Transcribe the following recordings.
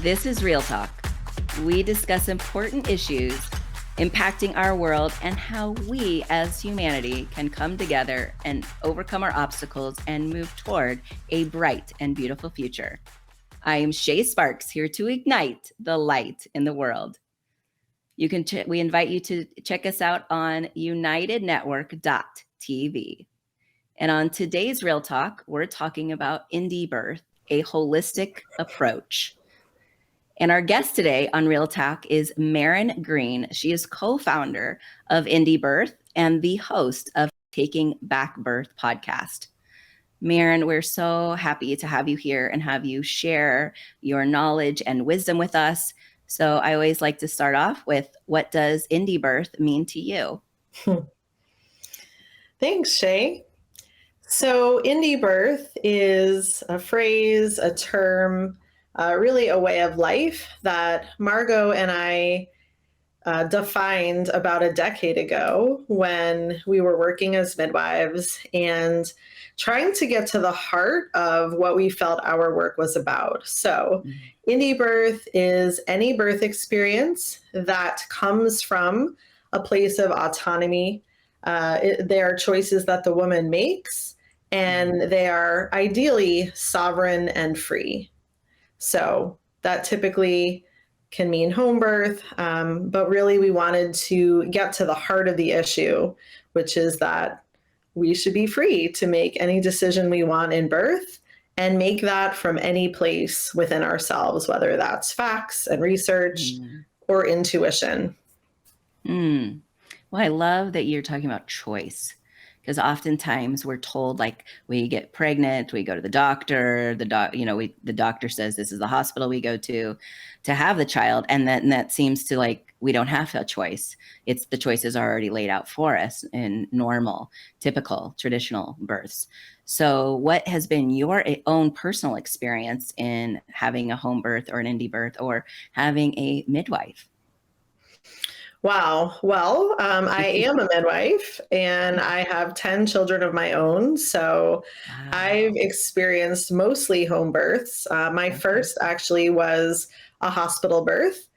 This is Real Talk. We discuss important issues impacting our world and how we as humanity can come together and overcome our obstacles and move toward a bright and beautiful future. I am Shas Sparks, here to ignite the light in the world. We invite you to check us out on unitednetwork.tv. And on today's Real Talk, we're talking about indie birth, a holistic approach. And our guest today on Real Talk is Marin Green. She is co-founder of Indie Birth and the host of Taking Back Birth podcast. Marin, we're so happy to have you here and have you share your knowledge and wisdom with us. So I always like to start off with, what does indie birth mean to you? Thanks, Shay. So indie birth is a phrase, a term, really a way of life that Margot and I defined about a decade ago when we were working as midwives and trying to get to the heart of what we felt our work was about. So indie birth is any birth experience that comes from a place of autonomy. They are choices that the woman makes, and they are ideally sovereign and free. So that typically can mean home birth, but really we wanted to get to the heart of the issue, which is that we should be free to make any decision we want in birth and make that from any place within ourselves, whether that's facts and research or intuition. Well, I love that you're talking about choice, because oftentimes we're told, like, we get pregnant, we go to the doctor, the doctor says this is the hospital we go to have the child. And that seems to, like, we don't have a choice. It's the choices are already laid out for us in normal, typical, traditional births. So what has been your own personal experience in having a home birth or an indie birth or having a midwife? Wow. Well, I am a midwife and I have 10 children of my own. So I've experienced mostly home births. My first actually was a hospital birth.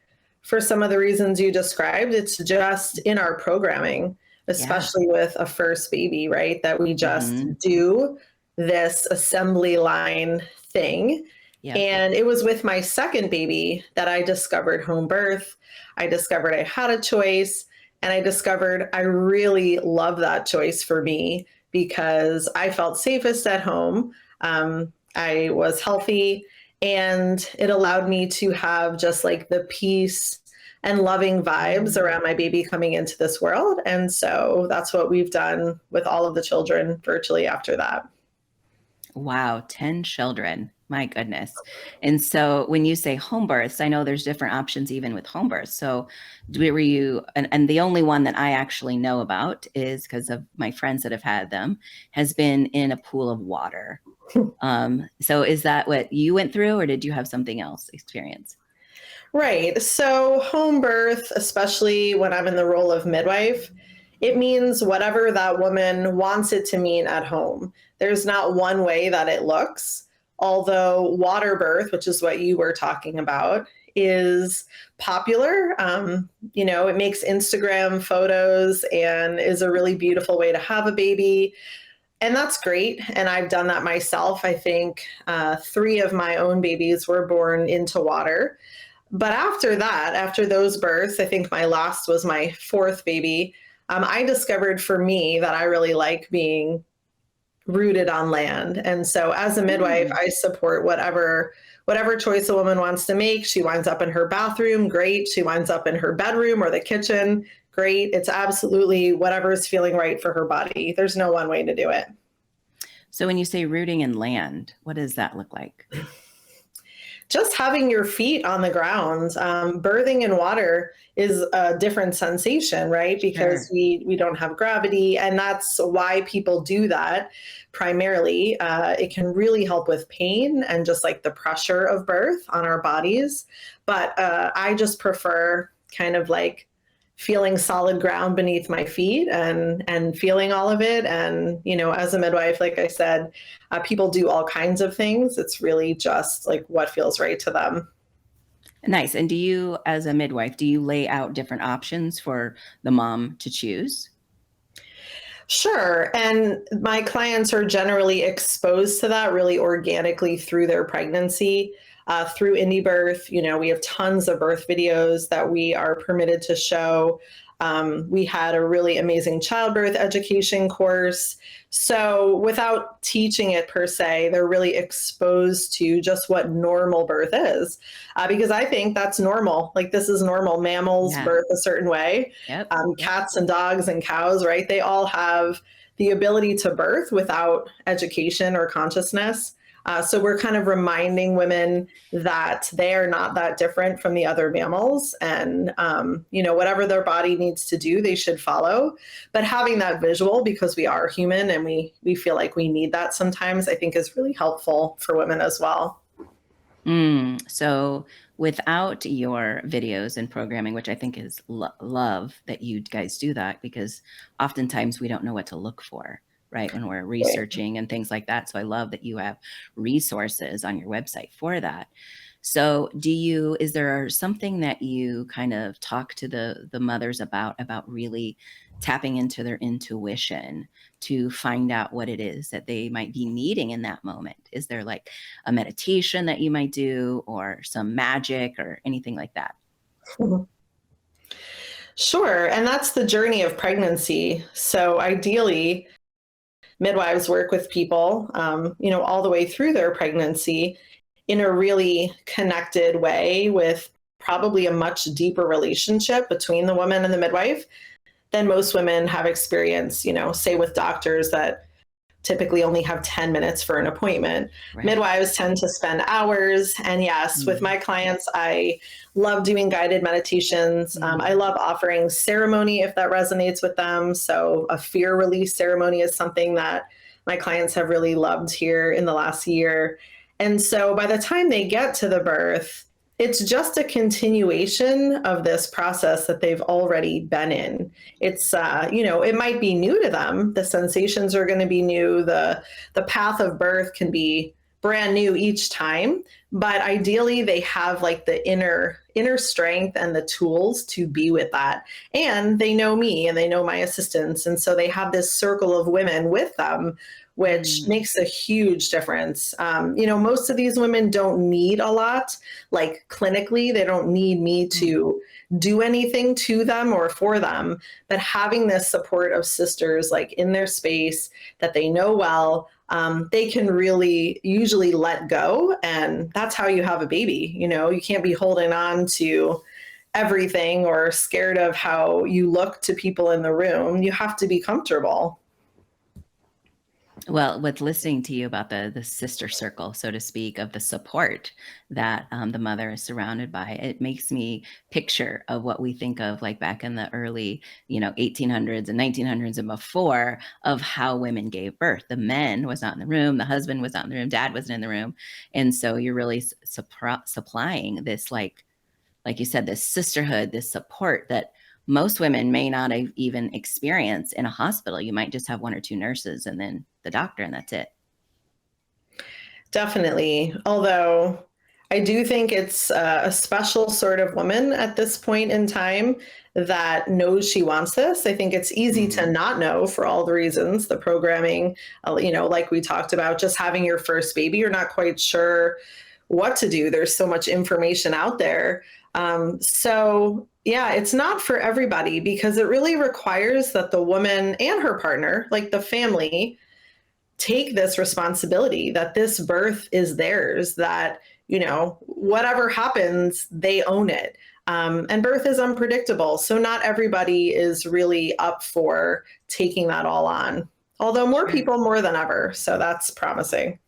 For some of the reasons you described, it's just in our programming, especially with a first baby, right? That we just do this assembly line thing. And it was with my second baby that I discovered home birth. I discovered I had a choice, and I discovered I really love that choice for me because I felt safest at home. I was healthy, and it allowed me to have just like the peace and loving vibes around my baby coming into this world. And so that's what we've done with all of the children virtually after that. Wow, 10 children. My goodness. And so when you say home births, I know there's different options even with home births. So were you, and the only one that I actually know about is because of my friends that have had them, has been in a pool of water. So is that what you went through, or did you have something else experience? Right. So home birth, especially when I'm in the role of midwife, it means whatever that woman wants it to mean at home. There's not one way that it looks. Although water birth, which is what you were talking about, is popular. It makes Instagram photos and is a really beautiful way to have a baby. And that's great. And I've done that myself. I think 3 of my own babies were born into water. But after that, after those births, I think my last was my 4th baby. I discovered for me that I really like being rooted on land. And so as a midwife, I support whatever choice a woman wants to make. She winds up in her bathroom, great. She winds up in her bedroom or the kitchen, great. It's absolutely whatever is feeling right for her body. There's no one way to do it. So when you say rooting in land, what does that look like? Just having your feet on the ground. Birthing in water is a different sensation, right? Because we don't have gravity, and that's why people do that primarily. It can really help with pain and just like the pressure of birth on our bodies. But I just prefer kind of like feeling solid ground beneath my feet and feeling all of it. And, you know, as a midwife, like I said, people do all kinds of things. It's really just like what feels right to them. Nice. And do you, as a midwife, do you lay out different options for the mom to choose? Sure. And my clients are generally exposed to that really organically through their pregnancy, through indie birth. You know, we have tons of birth videos that we are permitted to show. We had a really amazing childbirth education course. So, without teaching it per se, they're really exposed to just what normal birth is. Because I think that's normal. Like, this is normal. Mammals Yeah. birth a certain way. Yep. Yep. Cats and dogs and cows, right? They all have the ability to birth without education or consciousness. So we're kind of reminding women that they are not that different from the other mammals, and you know, whatever their body needs to do, they should follow. But having that visual, because we are human and we feel like we need that sometimes, I think is really helpful for women as well. So without your videos and programming, which I think is love that you guys do that, because oftentimes we don't know what to look for, right, when we're researching and things like that. So I love that you have resources on your website for that. So is there something that you kind of talk to the mothers about really tapping into their intuition to find out what it is that they might be needing in that moment? Is there like a meditation that you might do or some magic or anything like that? Sure. And that's the journey of pregnancy. So ideally, midwives work with people, you know, all the way through their pregnancy in a really connected way with probably a much deeper relationship between the woman and the midwife than most women have experienced, you know, say with doctors that typically only have 10 minutes for an appointment. Right. Midwives tend to spend hours. And yes, with Mm, my clients, I love doing guided meditations. I mm, love offering ceremony if that resonates with them. So, a fear release ceremony is something that my clients have really loved here in the last year. And so, by the time they get to the birth, it's just a continuation of this process that they've already been in. It's you know, it might be new to them. The sensations are going to be new. The path of birth can be brand new each time, but ideally they have like the inner strength and the tools to be with that. And they know me and they know my assistants, and so they have this circle of women with them, which mm, makes a huge difference. You know, most of these women don't need a lot, like clinically, they don't need me mm. to do anything to them or for them, but having this support of sisters like in their space that they know well, they can really usually let go. And that's how you have a baby. You know, you can't be holding on to everything or scared of how you look to people in the room. You have to be comfortable. Well, with listening to you about the sister circle, so to speak, of the support that the mother is surrounded by, it makes me picture of what we think of like back in the early, 1800s and 1900s and before, of how women gave birth. The men was not in the room, the husband was not in the room, dad wasn't in the room, and so you're really supplying this like you said, this sisterhood, this support that most women may not have even experienced in a hospital. You might just have one or two nurses and then the doctor, and that's it. Definitely. Although I do think it's a special sort of woman at this point in time that knows she wants this. I think it's easy to Mm-hmm. not know for all the reasons, the programming, you know, like we talked about, just having your first baby, you're not quite sure what to do. There's so much information out there. So, yeah, it's not for everybody because it really requires that the woman and her partner, like the family, take this responsibility that this birth is theirs, that, you know, whatever happens, they own it. And birth is unpredictable. So not everybody is really up for taking that all on, although more Sure. people more than ever. So that's promising.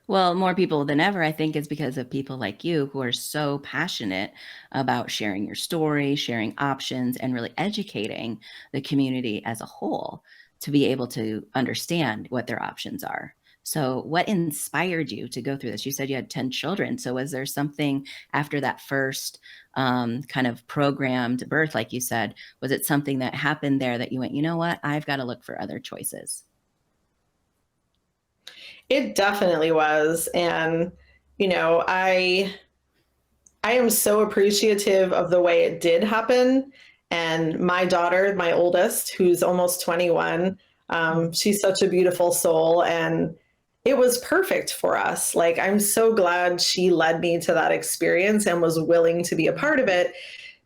Well, more people than ever, I think, is because of people like you who are so passionate about sharing your story, sharing options, and really educating the community as a whole to be able to understand what their options are. So, what inspired you to go through this? You said you had 10 children. So, was there something after that first kind of programmed birth, like you said? Was it something that happened there that you went, you know what? I've got to look for other choices? It definitely was. And, you know, I I am so appreciative of the way it did happen. And my daughter, my oldest, who's almost 21, Mm. she's such a beautiful soul. And it was perfect for us. Like, I'm so glad she led me to that experience and was willing to be a part of it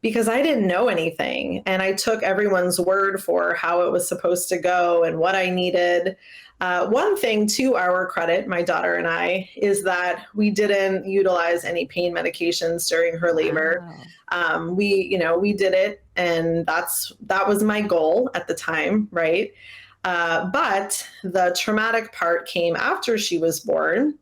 because I didn't know anything. And I took everyone's word for how it was supposed to go and what I needed. One thing to our credit, my daughter and I, is that we didn't utilize any pain medications during her labor. Wow. We did it, and that was my goal at the time, right? But the traumatic part came after she was born,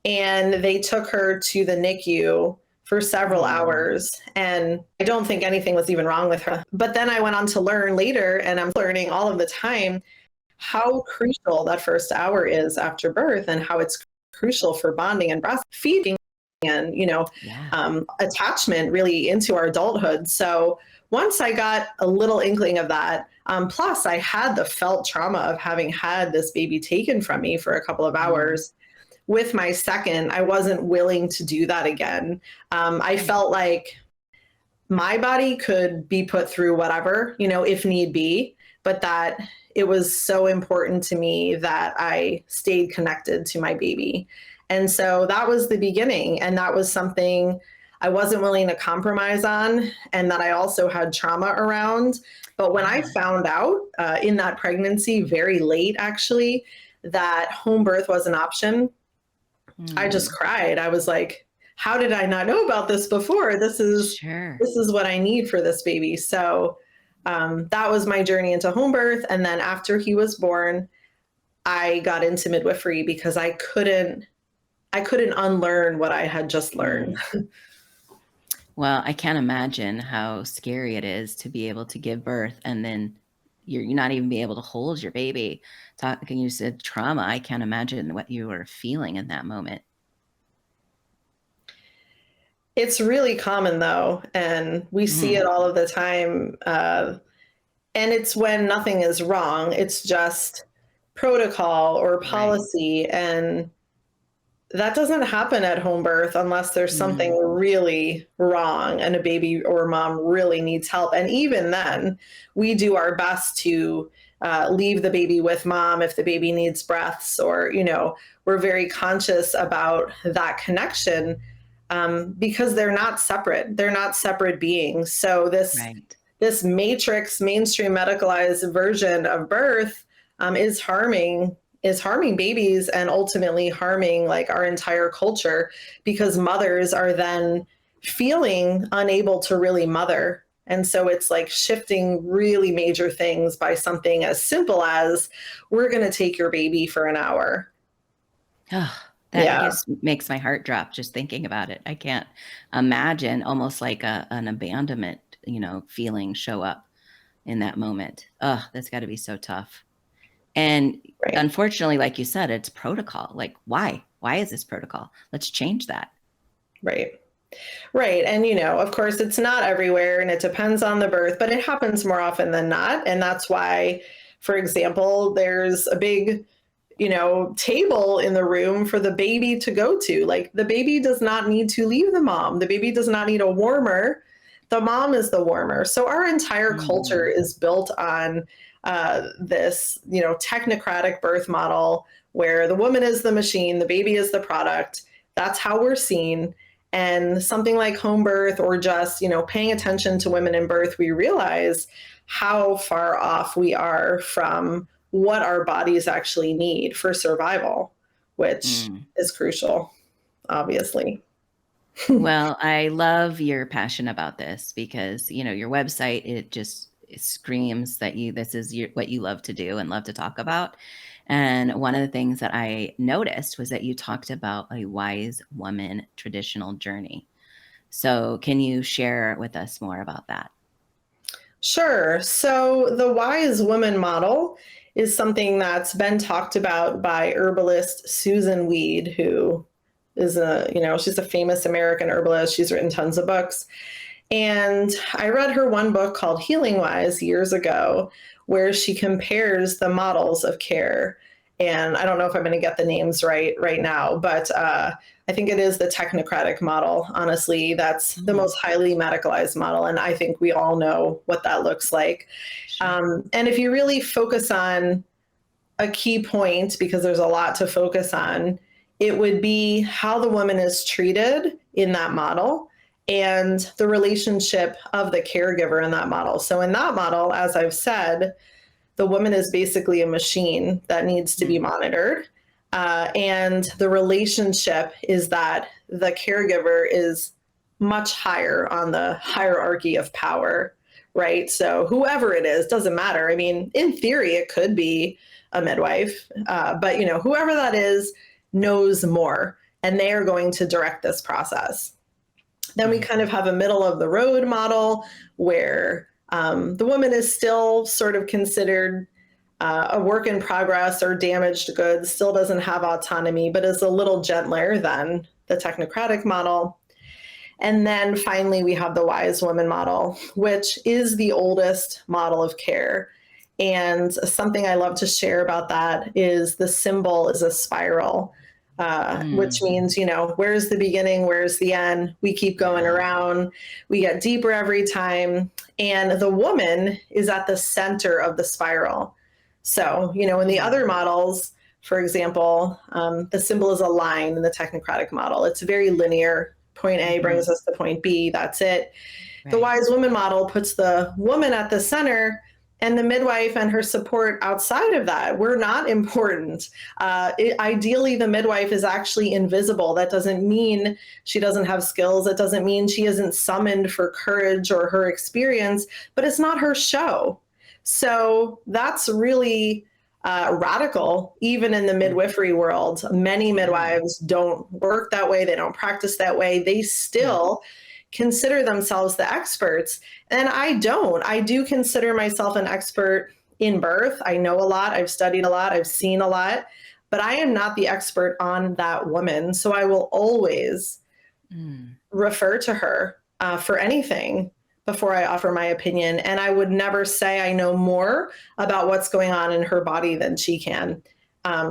and they took her to the NICU for several Mm. hours. And I don't think anything was even wrong with her. But then I went on to learn later, and I'm learning all of the time how crucial that first hour is after birth and how it's crucial for bonding and breastfeeding and, Yeah. attachment really into our adulthood. So once I got a little inkling of that, plus I had the felt trauma of having had this baby taken from me for a couple of Mm. hours. With my second, I wasn't willing to do that again. I Mm. felt like my body could be put through whatever, if need be, but that it was so important to me that I stayed connected to my baby. And so that was the beginning. And that was something I wasn't willing to compromise on, and that I also had trauma around. But when I Yeah. found out in that pregnancy, very late actually, that home birth was an option, I just Mm. cried. I was like, how did I not know about this before? This is Sure. this is what I need for this baby. So that was my journey into home birth. And then after he was born, I got into midwifery because I couldn't unlearn what I had just learned. Mm. Well, I can't imagine how scary it is to be able to give birth and then you're not even be able to hold your baby. Talking, you said trauma. I can't imagine what you were feeling in that moment. It's really common though, and we see it Mm. all of the time. And it's when nothing is wrong, it's just protocol or Right. policy. And that doesn't happen at home birth unless there's something Mm. really wrong and a baby or mom really needs help. And even then, we do our best to leave the baby with mom if the baby needs breaths, or, we're very conscious about that connection because they're not separate. They're not separate beings. So Right. this matrix mainstream medicalized version of birth is harming babies and ultimately harming like our entire culture, because mothers are then feeling unable to really mother. And so it's like shifting really major things by something as simple as, we're going to take your baby for an hour. Oh, that Yeah, just makes my heart drop just thinking about it. I can't imagine almost like an abandonment, feeling show up in that moment. Oh, that's got to be so tough. And right. unfortunately, like you said, it's protocol. Like, why? Why is this protocol? Let's change that. Right. Right. And, of course, it's not everywhere and it depends on the birth, but it happens more often than not. And that's why, for example, there's a big, table in the room for the baby to go to. Like, the baby does not need to leave the mom, the baby does not need a warmer. The mom is the warmer. So our entire culture Mm. is built on this, technocratic birth model where the woman is the machine, the baby is the product. That's how we're seen. And something like home birth, or just, paying attention to women in birth, we realize how far off we are from what our bodies actually need for survival, which Mm. is crucial, obviously. Well, I love your passion about this because, your website, it screams that this is what you love to do and love to talk about. And one of the things that I noticed was that you talked about a wise woman traditional journey. So, can you share with us more about that? Sure. So the wise woman model is something that's been talked about by herbalist Susan Weed, who is she's a famous American herbalist. She's written tons of books. And I read her one book called Healing Wise years ago, where she compares the models of care. and I don't know if I'm going to get the names right now, but I think it is the technocratic model. Honestly, that's the Mm, most highly medicalized model, and I think we all know what that looks like. sure. And if you really focus on a key point, because there's a lot to focus on, it would be how the woman is treated in that model and the relationship of the caregiver in that model. So in that model, as I've said, the woman is basically a machine that needs to be Mm, monitored. And the relationship is that the caregiver is much higher on the hierarchy of power, right? So whoever it is, doesn't matter. I mean, in theory, it could be a midwife, but whoever that is knows more, and they are going to direct this process. Then we mm, kind of have a middle of the road model where the woman is still sort of considered a work in progress or damaged goods, still doesn't have autonomy, but is a little gentler than the technocratic model. And then finally, we have the wise woman model, which is the oldest model of care. And something I love to share about that is the symbol is a spiral, which mm. means, where's the beginning? Where's the end? We keep going Yeah. around. We get deeper every time. And the woman is at the center of the spiral. So, in the other Mm, models, for example, the symbol is a line in the technocratic model. It's very linear. Point A brings mhm. us to point B. That's it. The Right. wise woman model puts the woman at the center and the midwife and her support outside of that. We're not important. Ideally, the midwife is actually invisible. That doesn't mean she doesn't have skills. That doesn't mean she isn't summoned for courage or her experience, but it's not her show. So that's really radical, even in the Mm, midwifery world. Many yeah. midwives don't work that way, they don't practice that way. They Mm, still consider themselves the experts. And I don't. I do consider myself an expert in birth. I know a lot, I've studied a lot, I've seen a lot, but I am not the expert on that woman. So I will always mm, refer to her for anything before I offer my opinion. And I would never say I know more about what's going on in her body than she can.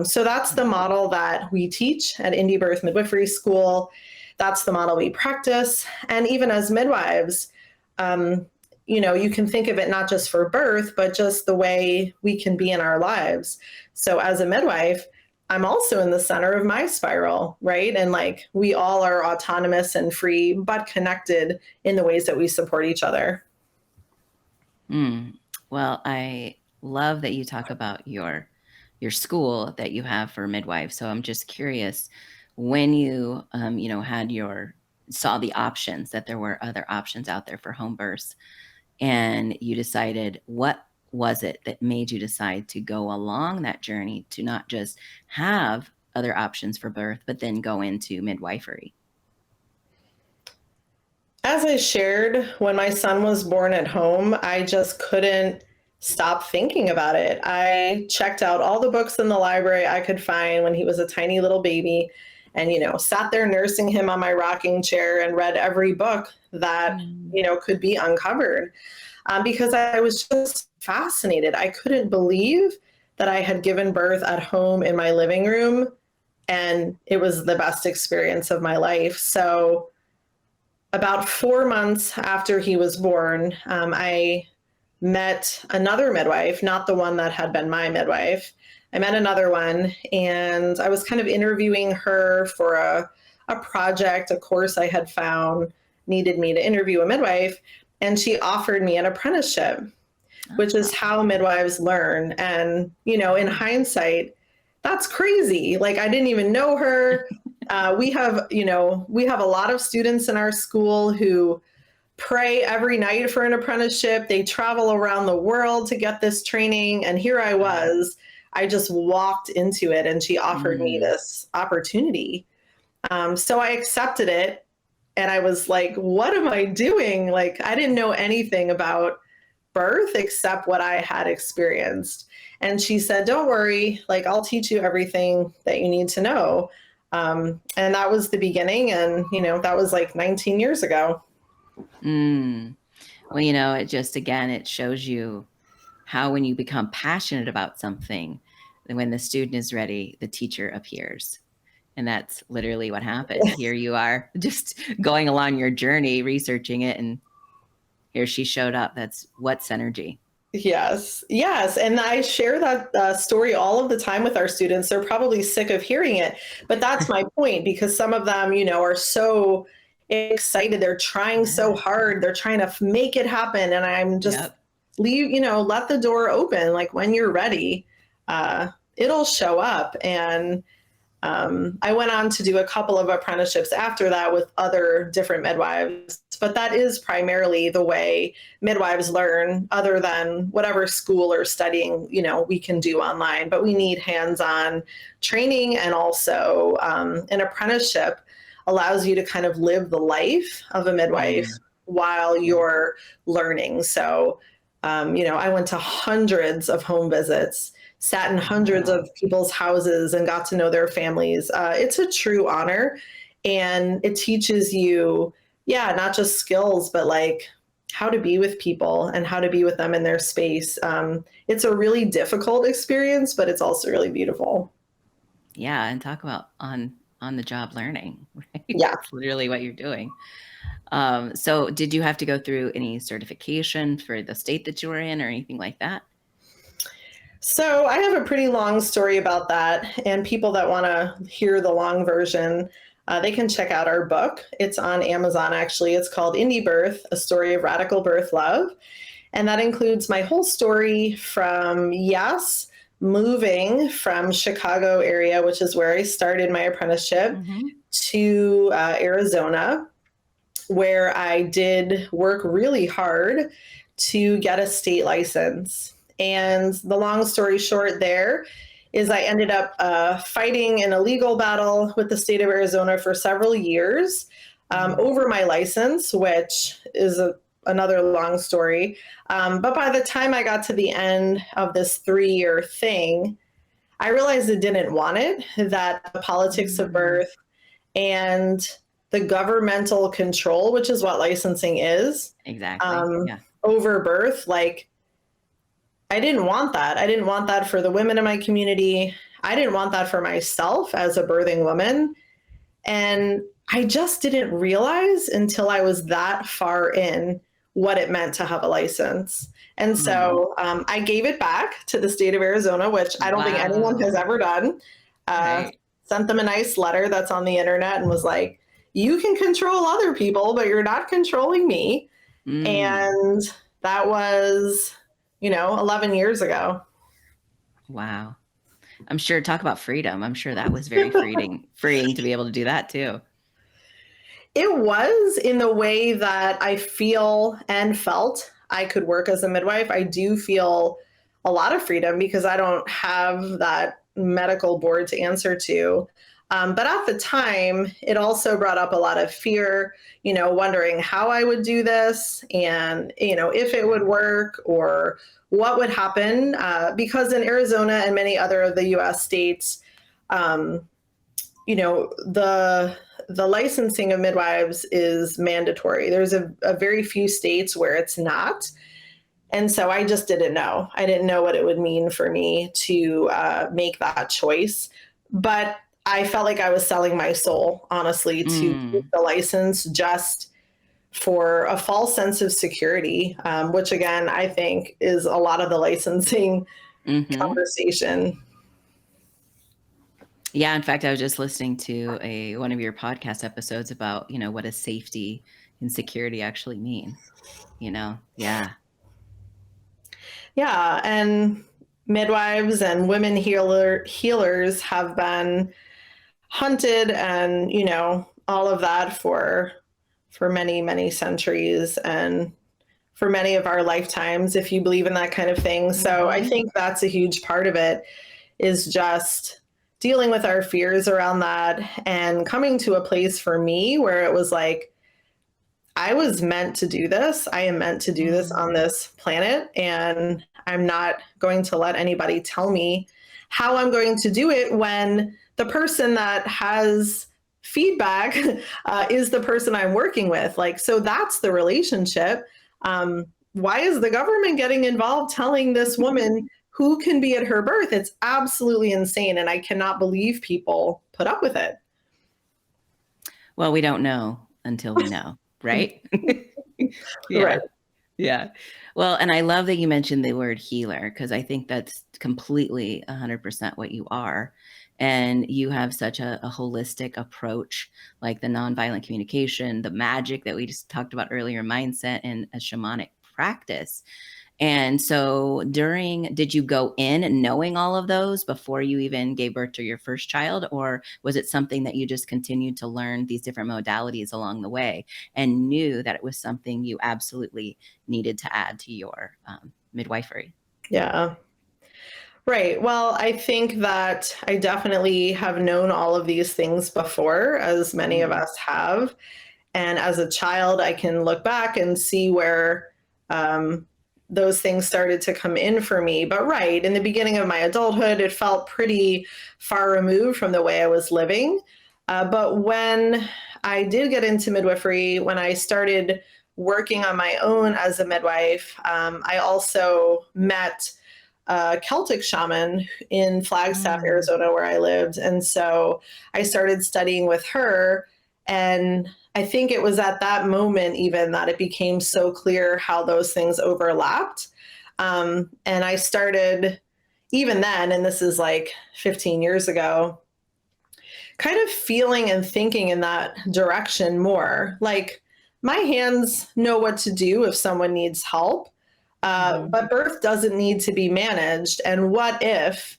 So that's the mm, model that we teach at Indie Birth Midwifery School. That's the model we practice. And even as midwives, you can think of it not just for birth, but just the way we can be in our lives. So as a midwife, I'm also in the center of my spiral, right? And like we all are autonomous and free, but connected in the ways that we support each other. mm. Well, I love that you talk about your school that you have for midwives. So I'm just curious when you had your saw the options that there were other options out there for home births and you decided what was it that made you decide to go along that journey to not just have other options for birth, but then go into midwifery? As I shared, when my son was born at home, I just couldn't stop thinking about it. I checked out all the books in the library I could find when he was a tiny little baby and, sat there nursing him on my rocking chair and read every book that, Mm, could be uncovered because I was just fascinated. I couldn't believe that I had given birth at home in my living room and it was the best experience of my life. So, about 4 months after he was born, I met another midwife, not the one that had been my midwife. I met another one, and I was kind of interviewing her for a project, a course I had found needed me to interview a midwife, and she offered me an apprenticeship, which is oh, how midwives learn. And, in yeah. hindsight, that's crazy. Like, I didn't even know her. We have a lot of students in our school who pray every night for an apprenticeship. They travel around the world to get this training. And here I Wow. was. I just walked into it and she offered me Mm, this opportunity. So I accepted it. And I was like, what am I doing? Like, I didn't know anything about birth except what I had experienced. And she said, don't worry, like, I'll teach you everything that you need to know. And that was the beginning. And, that was like 19 years ago. mm. Well, it just again, it shows you how when you become passionate about something, when the student is ready, the teacher appears. And that's literally what happened. Here you are just going along your journey, researching it, and here she showed up. That's what synergy. Yes, yes. And I share that story all of the time with our students. They're probably sick of hearing it, but that's my point, because some of them, are so excited. They're trying so hard. They're trying to make it happen. And I'm just let the door open. Like, when you're ready, it'll show up. And I went on to do a couple of apprenticeships after that with other different midwives, but that is primarily the way midwives learn, other than whatever school or studying, we can do online. But we need hands-on training, and also an apprenticeship allows you to kind of live the life of a midwife while you're learning. So, I went to hundreds of home visits, sat in hundreds of people's houses, and got to know their families. It's a true honor, and it teaches you, not just skills, but like how to be with people and how to be with them in their space. It's a really difficult experience, but it's also really beautiful. Yeah. And talk about on the job learning, right? Yeah. That's literally what you're doing. So did you have to go through any certification for the state that you were in or anything like that? So I have a pretty long story about that, and people that want to hear the long version, they can check out our book. It's on Amazon, actually. It's called Indie Birth, A Story of Radical Birth Love. And that includes my whole story from, moving from Chicago area, which is where I started my apprenticeship, to Arizona, where I did work really hard to get a state license. And the long story short there is I ended up fighting in a legal battle with the state of Arizona for several years over my license, which is another long story. But by the time I got to the end of this 3-year thing, I realized I didn't want it, that the politics of birth and the governmental control, which is what licensing is, over birth, like, I didn't want that. I didn't want that for the women in my community. I didn't want that for myself as a birthing woman. And I just didn't realize until I was that far in what it meant to have a license. And so I gave it back to the state of Arizona, which I don't think anyone has ever done. Sent them a nice letter that's on the internet and was like, you can control other people, but you're not controlling me. And that was, 11 years ago. Wow. I'm sure, talk about freedom. I'm sure that was very freeing to be able to do that too. It was, in the way that I feel and felt I could work as a midwife. I do feel a lot of freedom because I don't have that medical board to answer to. But at the time, it also brought up a lot of fear, wondering how I would do this and, if it would work or what would happen. Because in Arizona and many other of the U.S. states, the licensing of midwives is mandatory. There's a very few states where it's not. And so I just didn't know. I didn't know what it would mean for me to make that choice. But I felt like I was selling my soul, honestly, to get the license just for a false sense of security, which, again, I think is a lot of the licensing conversation. Yeah. In fact, I was just listening to one of your podcast episodes about, what does safety and security actually mean? Yeah. Yeah. And midwives and women healers have been hunted and, all of that for many, many centuries and for many of our lifetimes, if you believe in that kind of thing. So I think that's a huge part of it, is just dealing with our fears around that and coming to a place for me where it was like, I was meant to do this. I am meant to do this on this planet, and I'm not going to let anybody tell me how I'm going to do it when the person that has feedback is the person I'm working with. Like, so that's the relationship. Why is the government getting involved telling this woman who can be at her birth. It's absolutely insane. And I cannot believe people put up with it. Well, we don't know until we know, right? Yeah. Right. Yeah. Well, and I love that you mentioned the word healer, because I think that's completely 100% what you are. And you have such a holistic approach, like the nonviolent communication, the magic that we just talked about earlier, mindset, and a shamanic practice. And so did you go in knowing all of those before you even gave birth to your first child? Or was it something that you just continued to learn these different modalities along the way and knew that it was something you absolutely needed to add to your midwifery? Yeah. Right. Well, I think that I definitely have known all of these things before, as many of Mm. us have. And as a child, I can look back and see where those things started to come in for me. But right, in the beginning of my adulthood, it felt pretty far removed from the way I was living. But when I did get into midwifery, when I started working on my own as a midwife, I also met a Celtic shaman in Flagstaff, Mm. Arizona, where I lived. And so I started studying with her. And I think it was at that moment, even, that it became so clear how those things overlapped. And I started, even then, and this is like 15 years ago, kind of feeling and thinking in that direction more. Like, my hands know what to do if someone needs help, Mhm. but birth doesn't need to be managed. And what if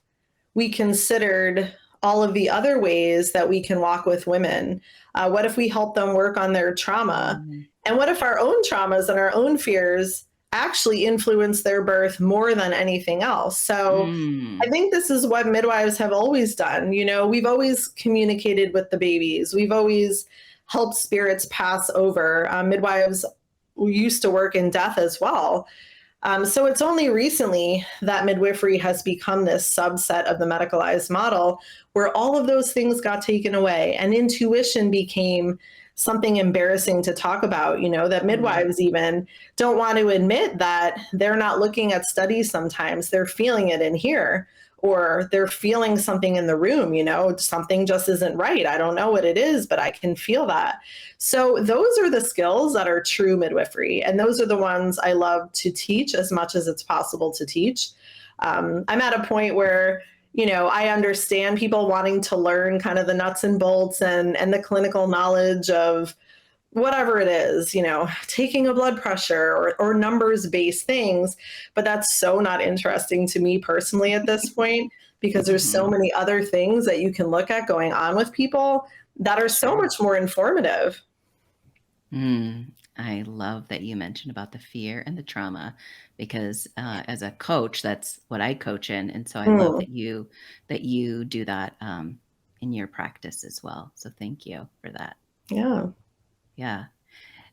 we considered all of the other ways that we can walk with women? What if we help them work on their trauma? Mhm. And what if our own traumas and our own fears actually influence their birth more than anything else? So I Mm. think this is what midwives have always done. You know, we've always communicated with the babies, we've always helped spirits pass over. Midwives used to work in death as well. So it's only recently that midwifery has become this subset of the medicalized model where all of those things got taken away and intuition became something embarrassing to talk about, you know, that Mm. midwives even don't want to admit that they're not looking at studies sometimes. They're feeling it in here, or they're feeling something in the room, you know, something just isn't right. I don't know what it is, but I can feel that. So those are the skills that are true midwifery. And those are the ones I love to teach as much as it's possible to teach. I'm at a point where, you know, I understand people wanting to learn kind of the nuts and bolts and the clinical knowledge of whatever it is, you know, taking a blood pressure or numbers based things. But that's so not interesting to me personally at this point, because there's so Mhm. many other things that you can look at going on with people that are so Sure. much more informative. I love that you mentioned about the fear and the trauma, because as a coach, that's what I coach in, and so I love Mm, that you do that in your practice as well. So thank you for that. yeah. Yeah,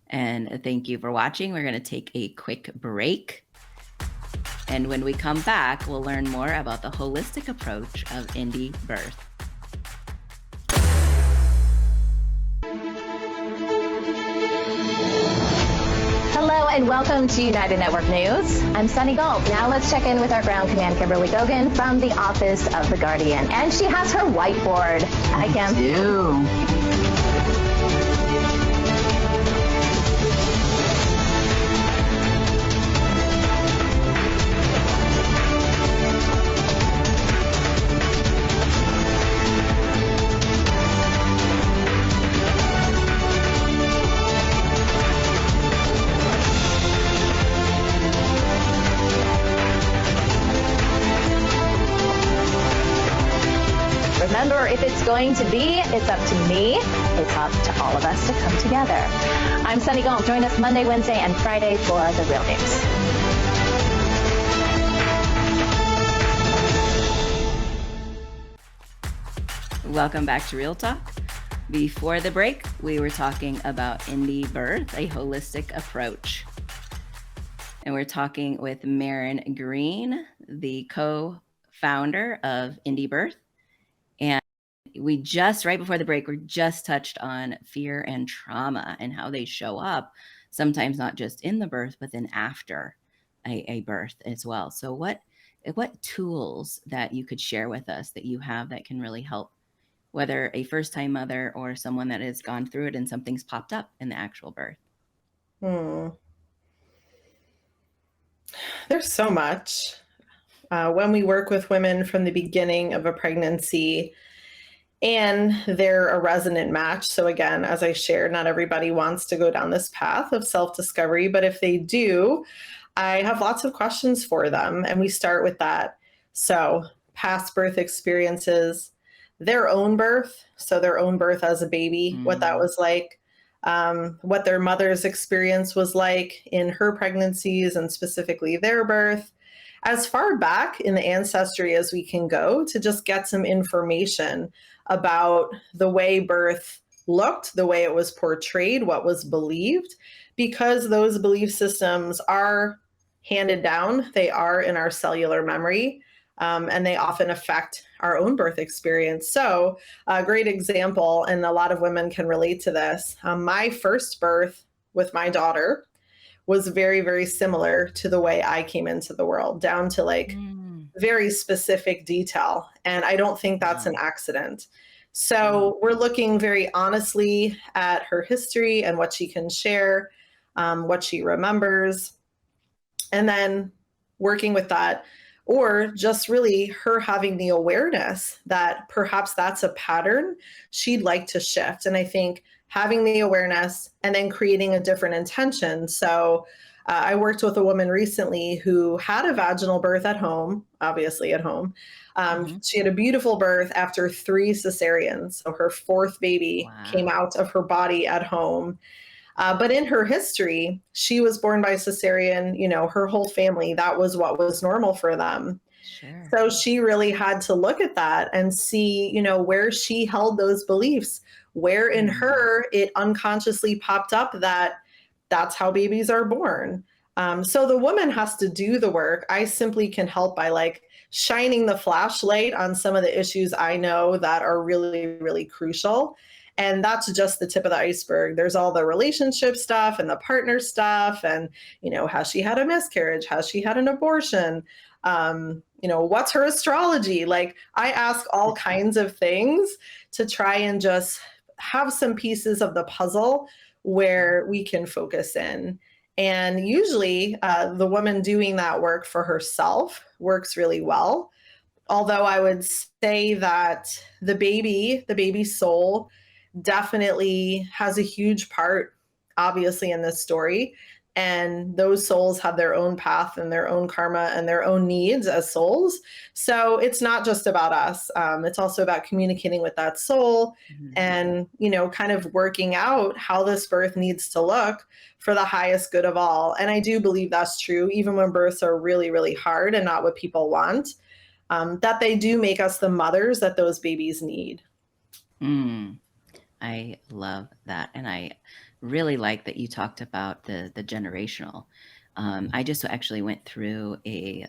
and thank you for watching. We're going to take a quick break, and when we come back, we'll learn more about the holistic approach of indie birth. Hello and welcome to United Network News. I'm Sunny Galt. Now let's check in with our ground command, Kimberly Gogan, from the Office of the Guardian. And she has her whiteboard. Hi, Kim. Remember, if it's going to be, it's up to me. It's up to all of us to come together. I'm Sunny Galt. Join us Monday, Wednesday, and Friday for the real news. Welcome back to Real Talk. Before the break, we were talking about indie birth, a holistic approach. And we're talking with Marin Green, the co-founder of Indie Birth. And we just, right before the break, we just touched on fear and trauma and how they show up, sometimes not just in the birth, but then after a birth as well. So what what tools that you could share with us that you have that can really help, whether a first-time mother or someone that has gone through it and something's popped up in the actual birth? Hmm. There's so much. When we work with women from the beginning of a pregnancy and they're a resonant match. So, again, as I shared, not everybody wants to go down this path of self discovery, but if they do, I have lots of questions for them. And we start with that. So, past birth experiences, their own birth. So, their own birth as a baby, what that was like, what their mother's experience was like in her pregnancies and specifically their birth, as far back in the ancestry as we can go to just get some information about the way birth looked, the way it was portrayed, what was believed, because those belief systems are handed down. They are in our cellular memory, and they often affect our own birth experience. So a great example, and a lot of women can relate to this. My first birth with my daughter was very, very similar to the way I came into the world, down to like very specific detail. And I don't think that's an accident. So we're looking very honestly at her history and what she can share, what she remembers, and then working with that, or just really her having the awareness that perhaps that's a pattern she'd like to shift. And I think having the awareness and then creating a different intention. So I worked with a woman recently who had a vaginal birth at home, obviously at home. She had a beautiful birth after 3 cesareans. So her 4th baby came out of her body at home. But in her history, she was born by cesarean, her whole family, that was what was normal for them. Sure. So she really had to look at that and see, where she held those beliefs, where in her it unconsciously popped up that that's how babies are born. So the woman has to do the work. I simply can help by like shining the flashlight on some of the issues I know that are really, really crucial. And that's just the tip of the iceberg. There's all the relationship stuff and the partner stuff. And, has she had a miscarriage? Has she had an abortion? What's her astrology? Like I ask all kinds of things to try and just have some pieces of the puzzle where we can focus in. And usually the woman doing that work for herself works really well. Although I would say that the baby soul definitely has a huge part, obviously, in this story. And those souls have their own path and their own karma and their own needs as souls. So it's not just about us. It's also about communicating with that soul and, kind of working out how this birth needs to look for the highest good of all. And I do believe that's true, even when births are really, really hard and not what people want, that they do make us the mothers that those babies need. I love that. And I really like that you talked about the generational. I just actually went through a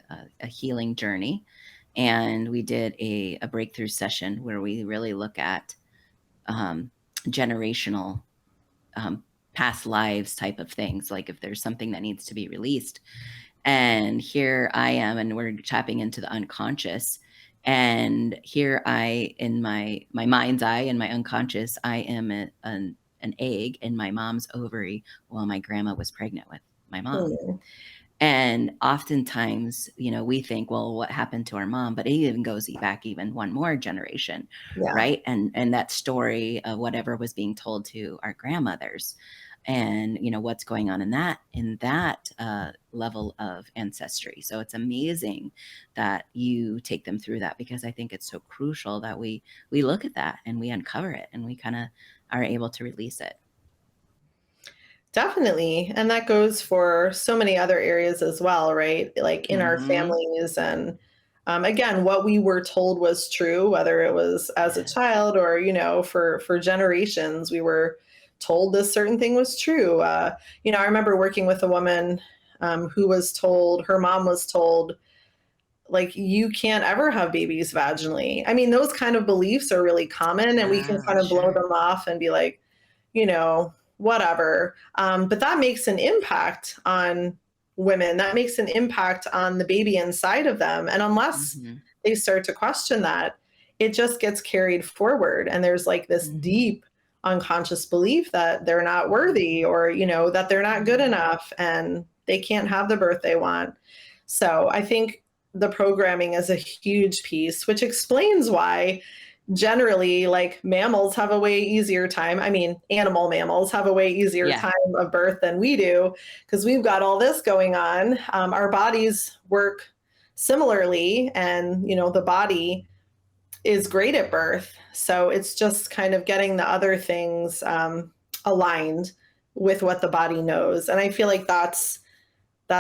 healing journey, and we did a breakthrough session where we really look at generational past lives type of things, like if there's something that needs to be released. And here I am, and we're tapping into the unconscious. And here in my mind's eye and my unconscious, I am an egg in my mom's ovary while my grandma was pregnant with my mom. And oftentimes, we think, well, what happened to our mom? But it even goes back even one more generation, right? And that story of whatever was being told to our grandmothers, and what's going on in that level of ancestry. So it's amazing that you take them through that, because I think it's so crucial that we look at that and we uncover it and we kind of are able to release it. Definitely. And that goes for so many other areas as well, right? Like in our families. And again, what we were told was true, whether it was as a child or, for generations, we were told this certain thing was true. I remember working with a woman who was told, her mom was told, like, you can't ever have babies vaginally. I mean, those kind of beliefs are really common, and we can kind of blow them off and be like, whatever. But that makes an impact on women. That makes an impact on the baby inside of them. And unless Mm-hmm. they start to question that, it just gets carried forward. And there's like this Mm-hmm. deep unconscious belief that they're not worthy, or, that they're not good enough and they can't have the birth they want. So I think the programming is a huge piece, which explains why generally, like, mammals have a way easier time. I mean, animal mammals have a way easier Yeah. time of birth than we do, because we've got all this going on. Our bodies work similarly, and the body is great at birth. So it's just kind of getting the other things aligned with what the body knows. And I feel like that's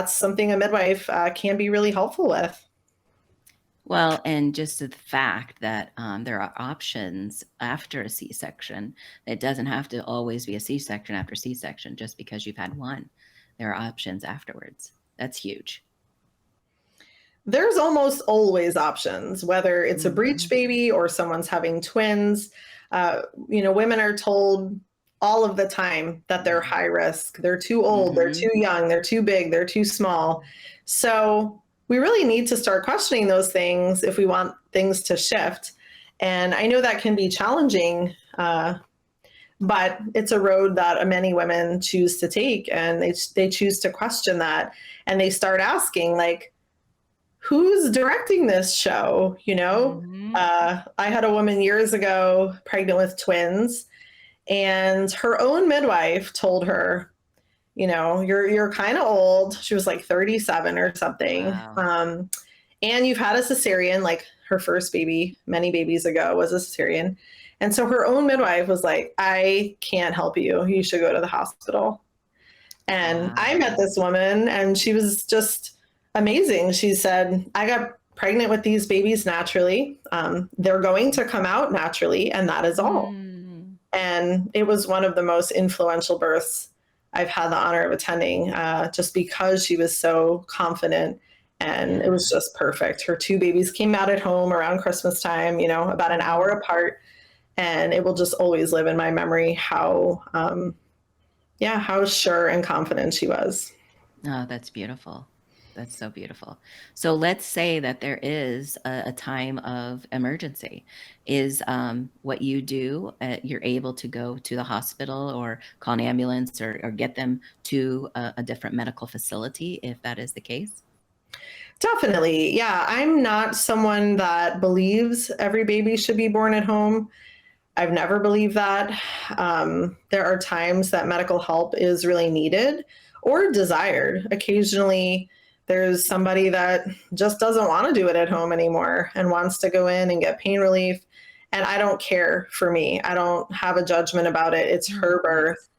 something a midwife can be really helpful with. Well, and just the fact that there are options after a C-section. It doesn't have to always be a C-section after C-section just because you've had one. There are options afterwards. That's huge. There's almost always options, whether it's a breech Mhm. baby or someone's having twins. Women are told all of the time that they're Yeah. high risk. They're too old, they're too Mhm. young, they're too big, they're too small. So we really need to start questioning those things if we want things to shift. And I know that can be challenging, but it's a road that many women choose to take, and they choose to question that, and they start asking, like, who's directing this show? Mhm. I had a woman years ago pregnant with twins, and her own midwife told her, you're kind of old. She was like 37 or something. Wow. And you've had a cesarean, like her first baby many babies ago was a cesarean. And so her own midwife was like, I can't help you. You should go to the hospital. And I met Wow. this woman, and she was just amazing. She said, I got pregnant with these babies naturally. They're going to come out naturally, and that is all. Mm. And it was one of the most influential births I've had the honor of attending, just because she was so confident, and it Yeah. was just perfect. Her two babies came out at home around Christmas time, about an hour apart. And it will just always live in my memory how sure and confident she was. Oh, that's beautiful. That's so beautiful. So let's say that there is a time of emergency. Is what you do, you're able to go to the hospital or call an ambulance or get them to a different medical facility if that is the case? Definitely. Yeah. I'm not someone that believes every baby should be born at home. I've never believed that. There are times that medical help is really needed or desired. Occasionally, there's somebody that just doesn't want to do it at home anymore and wants to go in and get pain relief. And I don't care. For me, I don't have a judgment about it. It's Mm, her birth.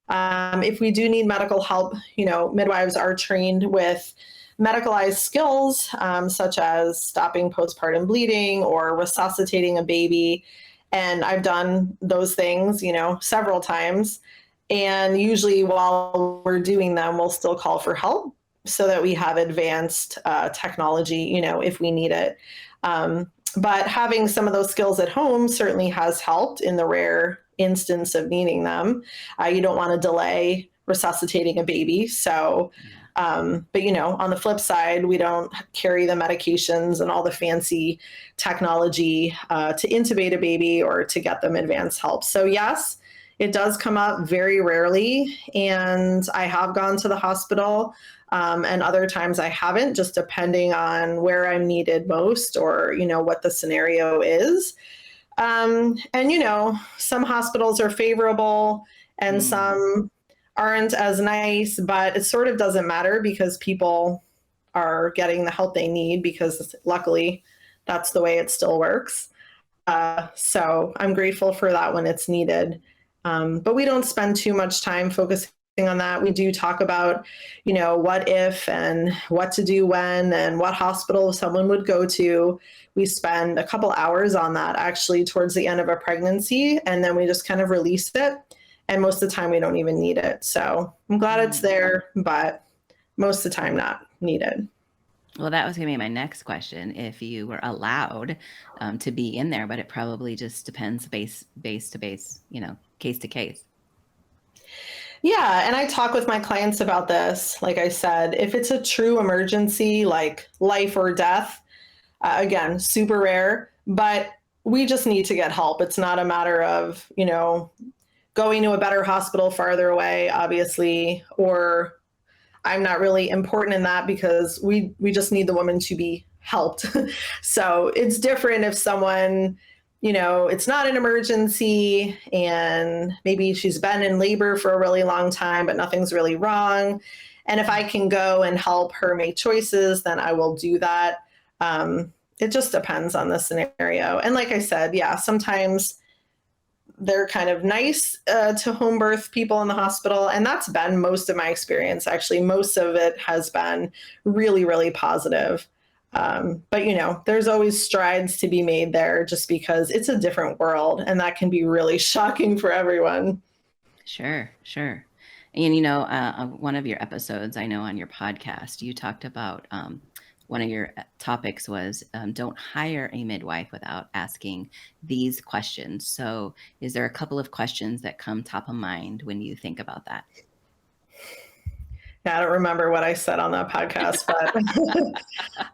nice. If we do need medical help, midwives are trained with medicalized skills, such as stopping postpartum bleeding or resuscitating a baby. And I've done those things, several times. And usually while we're doing them, we'll still call for help so that we have advanced technology, if we need it. But having some of those skills at home certainly has helped in the rare instance of needing them. You don't want to delay resuscitating a baby. So, Yeah. but on the flip side, we don't carry the medications and all the fancy technology to intubate a baby or to get them advanced help. So, yes, it does come up very rarely. And I have gone to the hospital. And other times I haven't, just depending on where I'm needed most or, what the scenario is. And, some hospitals are favorable and Mm. some aren't as nice, but it sort of doesn't matter because people are getting the help they need, because luckily that's the way it still works. So I'm grateful for that when it's needed. But we don't spend too much time focusing on that. We do talk about, what if and what to do when and what hospital someone would go to. We spend a couple hours on that actually towards the end of a pregnancy, and then we just kind of release it. And most of the time we don't even need it. So I'm glad it's Mm. there, but most of the time not needed. Well, that was going to be my next question, if you were allowed to be in there, but it probably just depends base to base, case to case. Yeah, and I talk with my clients about this. Like I said, if it's a true emergency, like life or death, again, super rare, but we just need to get help. It's not a matter of, going to a better hospital farther away, obviously, or I'm not really important in that because we just need the woman to be helped. So it's different if someone, it's not an emergency and maybe she's been in labor for a really long time, but nothing's really wrong. And if I can go and help her make choices, then I will do that. It just depends on the scenario. And like I said, yeah, sometimes they're kind of nice to home birth people in the hospital. And that's been most of my experience. Actually, most of it has been really, really positive. But there's always strides to be made there just because it's a different world and that can be really shocking for everyone. Sure, sure. And one of your episodes, I know on your podcast, you talked about one of your topics was don't hire a midwife without asking these questions. So is there a couple of questions that come top of mind when you think about that? Yeah, I don't remember what I said on that podcast,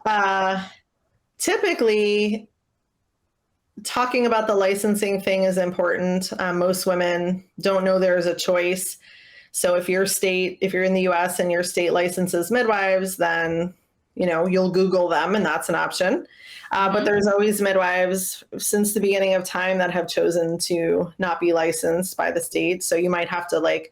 but typically talking about the licensing thing is important. Most women don't know there's a choice. So if you're in the US and your state licenses midwives, then you'll Google them and that's an option. But there's always midwives since the beginning of time that have chosen to not be licensed by the state. So you might have to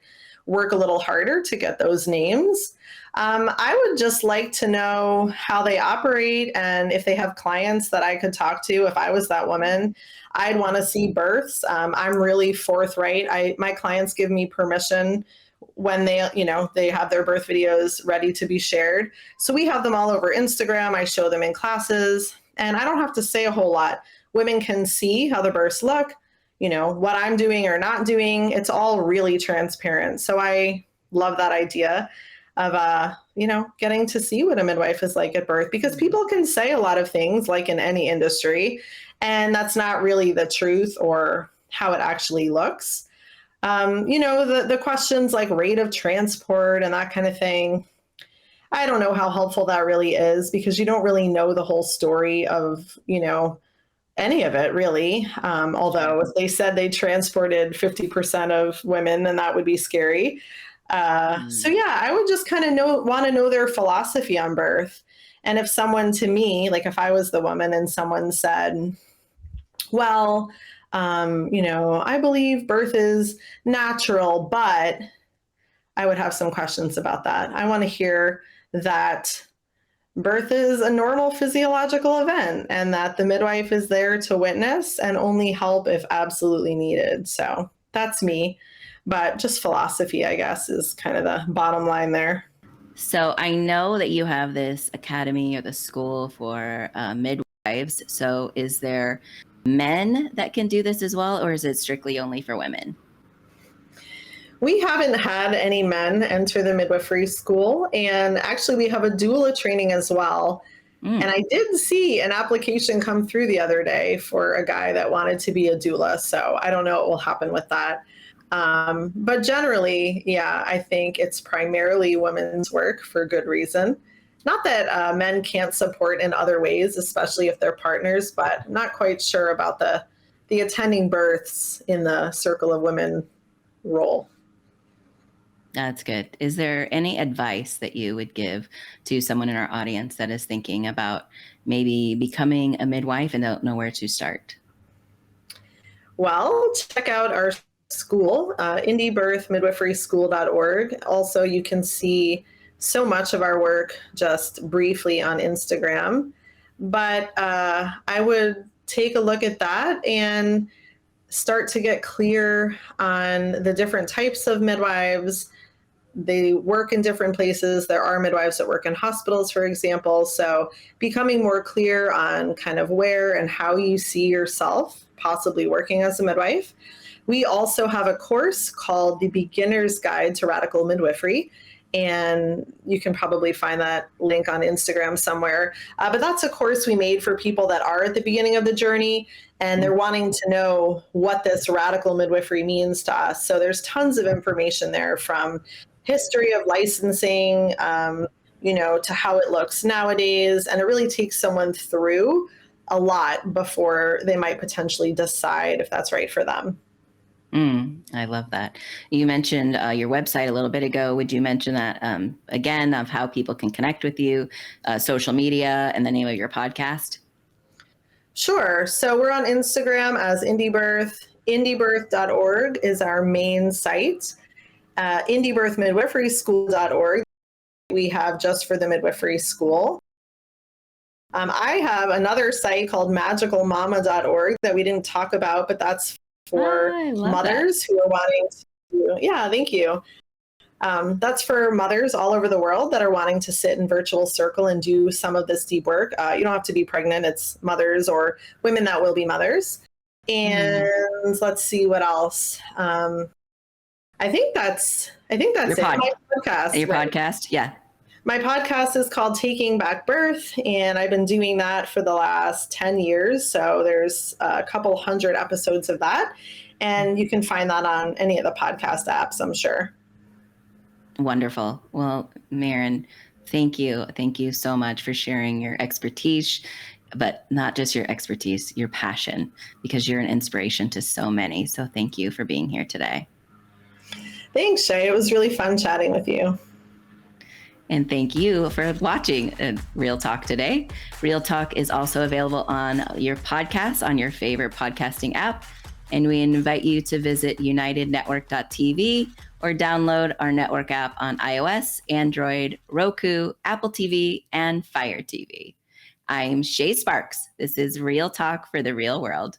work a little harder to get those names. I would just like to know how they operate and if they have clients that I could talk to. If I was that woman, I'd want to see births. I'm really forthright. My clients give me permission when they have their birth videos ready to be shared. So we have them all over Instagram. I show them in classes and I don't have to say a whole lot. Women can see how the births look, what I'm doing or not doing. It's all really transparent. So I love that idea of, getting to see what a midwife is like at birth, because people can say a lot of things like in any industry, and that's not really the truth or how it actually looks. The questions like rate of transport and that kind of thing, I don't know how helpful that really is because you don't really know the whole story of, any of it really. Although if they said they transported 50% of women, then that would be scary. So yeah, I would just kind of want to know their philosophy on birth. And if someone to me, like if I was the woman and someone said, well, I believe birth is natural, but I would have some questions about that. I want to hear that birth is a normal physiological event and that the midwife is there to witness and only help if absolutely needed. So that's me. But just philosophy, I guess, is kind of the bottom line there. So I know that you have this academy or the school for midwives. So is there men that can do this as well, or is it strictly only for women? We haven't had any men enter the midwifery school, and actually we have a doula training as well. And I did see an application come through the other day for a guy that wanted to be a doula. So I don't know what will happen with that. But generally, yeah, I think it's primarily women's work for good reason. Not that men can't support in other ways, especially if they're partners, but I'm not quite sure about the attending births in the circle of women role. That's good. Is there any advice that you would give to someone in our audience that is thinking about maybe becoming a midwife and don't know where to start? Well, check out our school, indiebirthmidwiferyschool.org. Also, you can see so much of our work just briefly on Instagram. But I would take a look at that and start to get clear on the different types of midwives. They work in different places. There are midwives that work in hospitals, for example. So becoming more clear on kind of where and how you see yourself possibly working as a midwife. We also have a course called The Beginner's Guide to Radical Midwifery. And you can probably find that link on Instagram somewhere. But that's a course we made for people that are at the beginning of the journey and they're wanting to know what this radical midwifery means to us. So there's tons of information there, from history of licensing, to how it looks nowadays. And it really takes someone through a lot before they might potentially decide if that's right for them. I love that. You mentioned your website a little bit ago. Would you mention that again, of how people can connect with you, social media, and the name of your podcast? Sure. So we're on Instagram as IndieBirth. IndieBirth.org is our main site. IndieBirthMidwiferySchool.org we have just for the midwifery school. I have another site called magicalmama.org that we didn't talk about, but that's for mothers who are wanting to. Yeah, thank you. That's for mothers all over the world that are wanting to sit in virtual circle and do some of this deep work. You don't have to be pregnant. It's mothers or women that will be mothers. And let's see what else. I think that's your it. My podcast. Your podcast, yeah. My podcast is called Taking Back Birth, and I've been doing that for the last 10 years. So there's a couple hundred episodes of that, and you can find that on any of the podcast apps, I'm sure. Wonderful. Well, Maryn, thank you. Thank you so much for sharing your expertise, but not just your expertise, your passion, because you're an inspiration to so many. So thank you for being here today. Thanks, Shay. It was really fun chatting with you. And thank you for watching Real Talk today. Real Talk is also available on your podcasts, on your favorite podcasting app. And we invite you to visit unitednetwork.tv or download our network app on iOS, Android, Roku, Apple TV, and Fire TV. I'm Shay Sparks. This is Real Talk for the Real World.